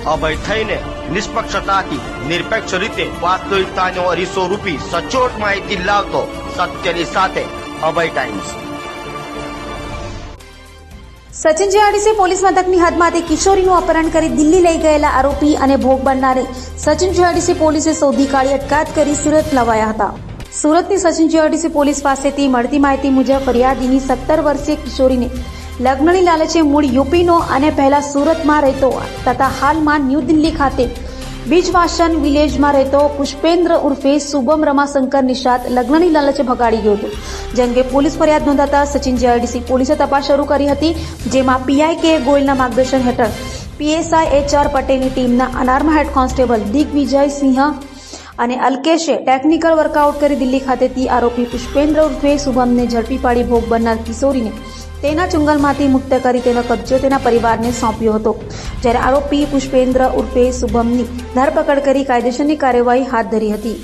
અભય થઈને નિષ્પક્ષતાથી નિરપેક્ષ રીતે વાસ્તવિકતાનો અરીસો રૂપી સચોટ માહિતી લાવતો સત્યની સાથે અભય ટાઈમ્સ। સચિન જીઆઈડીસી પોલીસ મથકની હદમાંથી કિશોરીનું અપહરણ કરી દિલ્હી લઈ ગયેલા આરોપી અને ભોગ બનનારે સચિન જીઆઈડીસી પોલીસે શોધી કાઢી અટકાયત કરી સુરત લવાયા હતા। સુરતની સચિન જીઆઈડીસી પોલીસ પાસેથી મળતી માહિતી મુજબ ફરિયાદીની 17 વર્ષીય કિશોરીને લગ્નની લાલચે મૂળ યુપીનો અને પહેલા સુરતમાં રહેતો તથા હાલમાં ન્યૂ દિલ્હી ખાતે બીજવાસન વિલેજમાં રહેતો પુષ્પેન્દ્ર ઉર્ફે શુભમ રમાશંકર નિષાદ લગ્નની લાલચે ભગાડી ગયો હતો। જે અંગે પોલીસ ફરિયાદ નોંધાતા સચિન જીઆઈડીસી પોલીસે તપાસ શરૂ કરી હતી, જેમાં પીઆઈ કે ગોયલના માર્ગદર્શન હેઠળ પીએસઆઈ એચઆર પટેલની ટીમના અનારમાં હેડ કોન્સ્ટેબલ દિગ્વિજય સિંહ અને અલ્કેશે ટેકનિકલ વર્કઆઉટ કરી દિલ્હી ખાતેથી આરોપી પુષ્પેન્દ્ર ઉર્ફે શુભમને ઝડપી પાડી ભોગ બનનાર કિશોરીને તેના ચુંગલમાંથી મુક્ત કરી તેનો કબજો તેના પરિવારને સોંપ્યો હતો। જ્યારે આરોપી પુષ્પેન્દ્ર ઉર્ફે શુભમની ધરપકડ કરી કાયદેસરની કાર્યવાહી હાથ ધરી હતી।